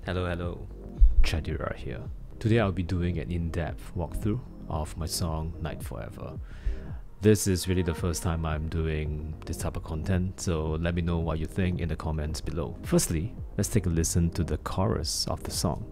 Hello, Chadira here. Today I'll be doing an in-depth walkthrough of my song Night Forever. This is really the first time I'm doing this type of content, so let me know what you think in the comments below. Firstly, let's take a listen to the chorus of the song.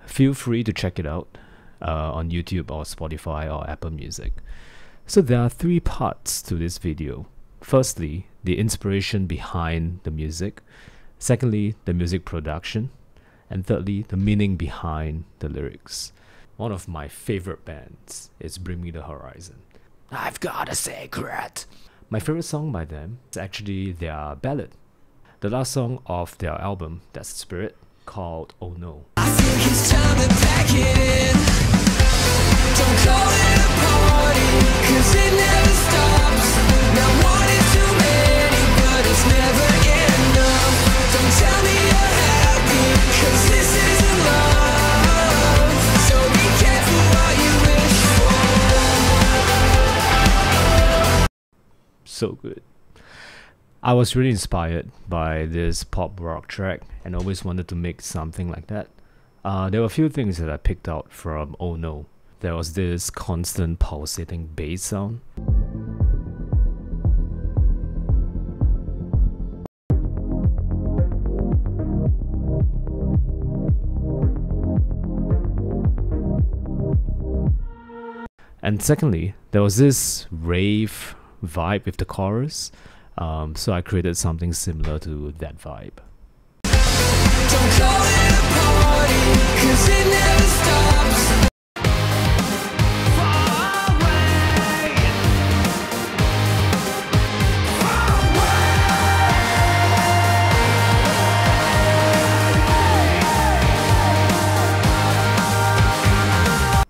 Feel free to check it out on YouTube or Spotify or Apple Music. So there are three parts to this video. Firstly, the inspiration behind the music. Secondly, the music production. And thirdly, the meaning behind the lyrics. One of my favorite bands is Bring Me the Horizon. I've got a secret! My favorite song by them is actually their ballad. The last song of their album, That's the Spirit, called Oh No. I think it's time to pack it in. Don't call it a party, cause it never stops. Now one is too many, but it's never enough. Don't tell me you're happy, cause this isn't love. So be careful what you wish for. So good. I was really inspired by this pop rock track and always wanted to make something like that. There were a few things that I picked out from Oh No. There was this constant pulsating bass sound. And secondly, there was this rave vibe with the chorus. So I created something similar to that vibe. Don't call it a party, cause it never stops. Far away. Far away.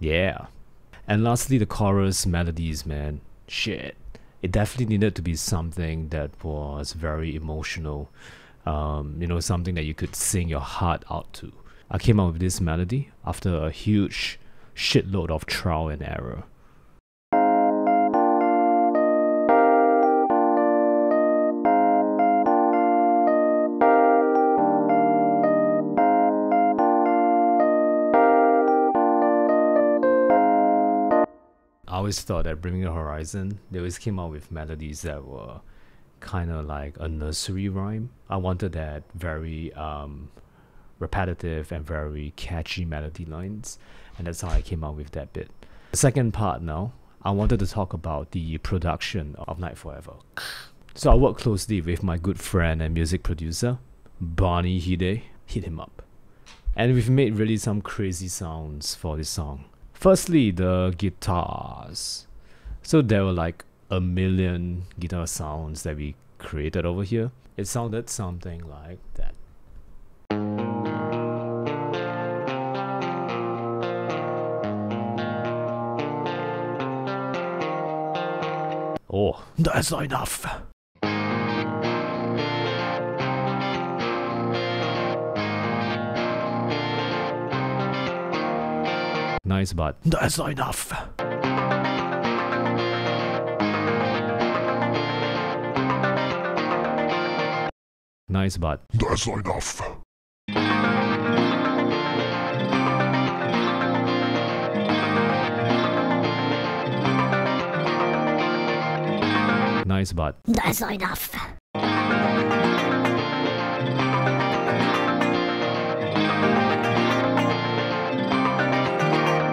Yeah. And lastly, the chorus melodies, man. Shit. It definitely needed to be something that was very emotional. Something that you could sing your heart out to. I came up with this melody after a huge shitload of trial and error. I always thought that Bring Me the Horizon, they always came out with melodies that were kind of like a nursery rhyme. I wanted that very repetitive and very catchy melody lines, and that's how I came out with that bit. The second part now, I wanted to talk about the production of Night Forever. So I worked closely with my good friend and music producer, Barney Hide. Hit him up. And we've made really some crazy sounds for this song. Firstly, the guitars. So there were like a million guitar sounds that we created over here. It sounded something like that. Oh, that's not enough. Nice, but that's not enough. Nice, but that's not enough. Nice, but that's not enough.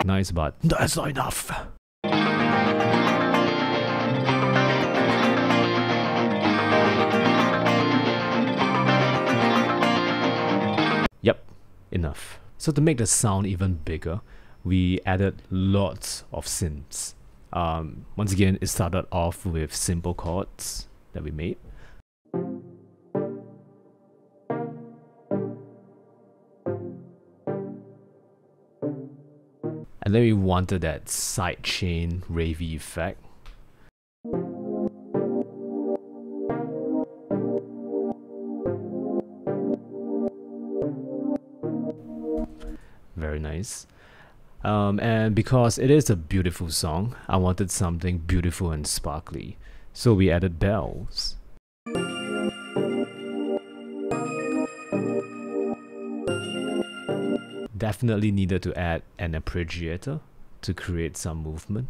Nice, but that's not enough. Yep, enough. So to make the sound even bigger, we added lots of synths. Once again, it started off with simple chords that we made. And then we wanted that sidechain ravey effect. nice. And because it is a beautiful song, I wanted something beautiful and sparkly. So we added bells. Definitely needed to add an arpeggiator to create some movement.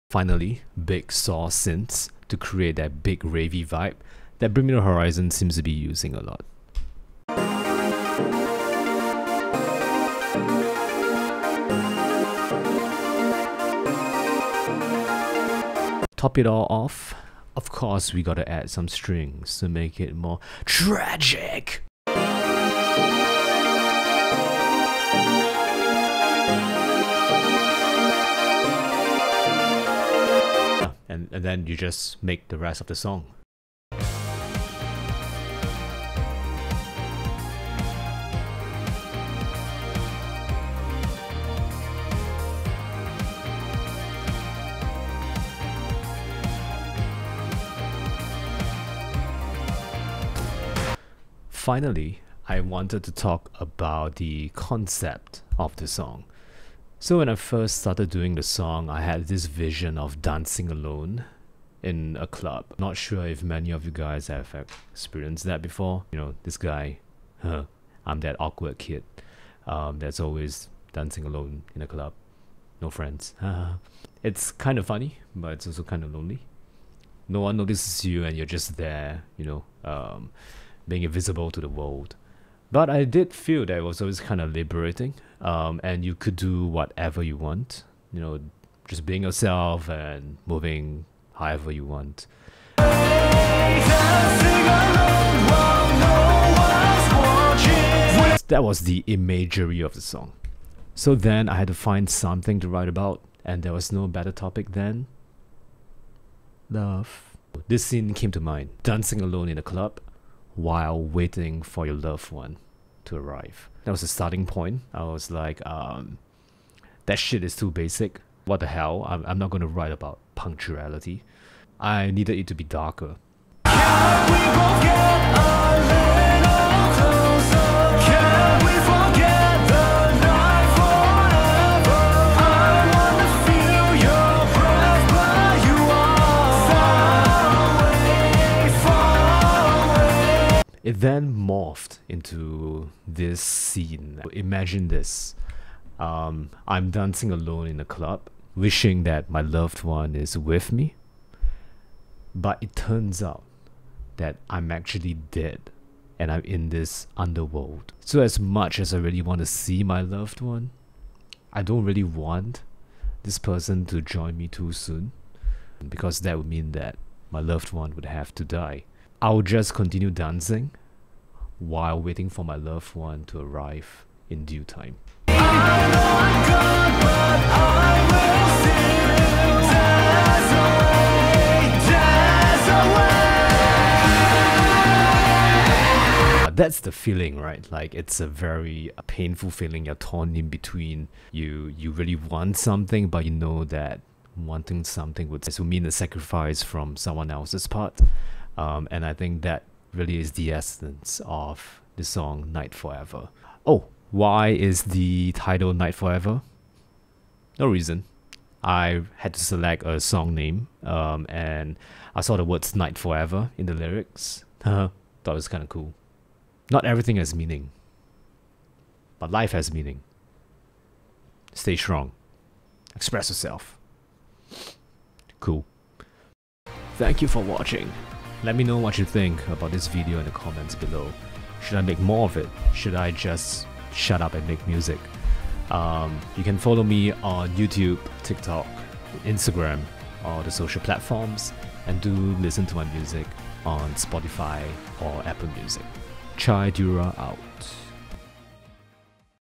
Finally, big saw synths to create that big ravey vibe that Bring Me the Horizon seems to be using a lot. Top it all off, of course we gotta add some strings to make it more tragic. And then you just make the rest of the song. Finally, I wanted to talk about the concept of the song. So when I first started doing the song, I had this vision of dancing alone in a club. Not sure if many of you guys have experienced that before. You know, this guy, I'm that awkward kid that's always dancing alone in a club. No friends. It's kind of funny, but it's also kind of lonely. No one notices you and you're just there, you know, being invisible to the world. But I did feel that it was always kind of liberating, and you could do whatever you want, you know, just being yourself and moving however you want. That was the imagery of the song. So then I had to find something to write about, and there was no better topic than love. This scene came to mind, dancing alone in a club while waiting for your loved one to arrive. That was the starting point. I was like, that shit is too basic. What the hell? I'm not going to write about punctuality. I needed it to be darker. Can we both get a little closer? Can we forget the night forever? I want to feel your breath, but you are far away. It then morphed into this scene. Imagine this. I'm dancing alone in a club, wishing that my loved one is with me. But it turns out that I'm actually dead and I'm in this underworld. So as much as I really want to see my loved one, I don't really want this person to join me too soon, because that would mean that my loved one would have to die. I'll just continue dancing while waiting for my loved one to arrive in due time. I know I'm gone, but I will still dance away, dance away. That's the feeling, right? Like, it's a very painful feeling. You're torn in between. You really want something, but you know that wanting something would mean a sacrifice from someone else's part. And I think that really is the essence of the song Night Forever. Oh, why is the title Night Forever? No reason. I had to select a song name, and I saw the words Night Forever in the lyrics. Thought it was kind of cool. Not everything has meaning, but life has meaning. Stay strong. Express yourself. Cool. Thank you for watching. Let me know what you think about this video in the comments below. Should I make more of it? Should I just shut up and make music? You can follow me on YouTube, TikTok, Instagram, or the social platforms, and do listen to my music on Spotify or Apple Music. Chai Dura out.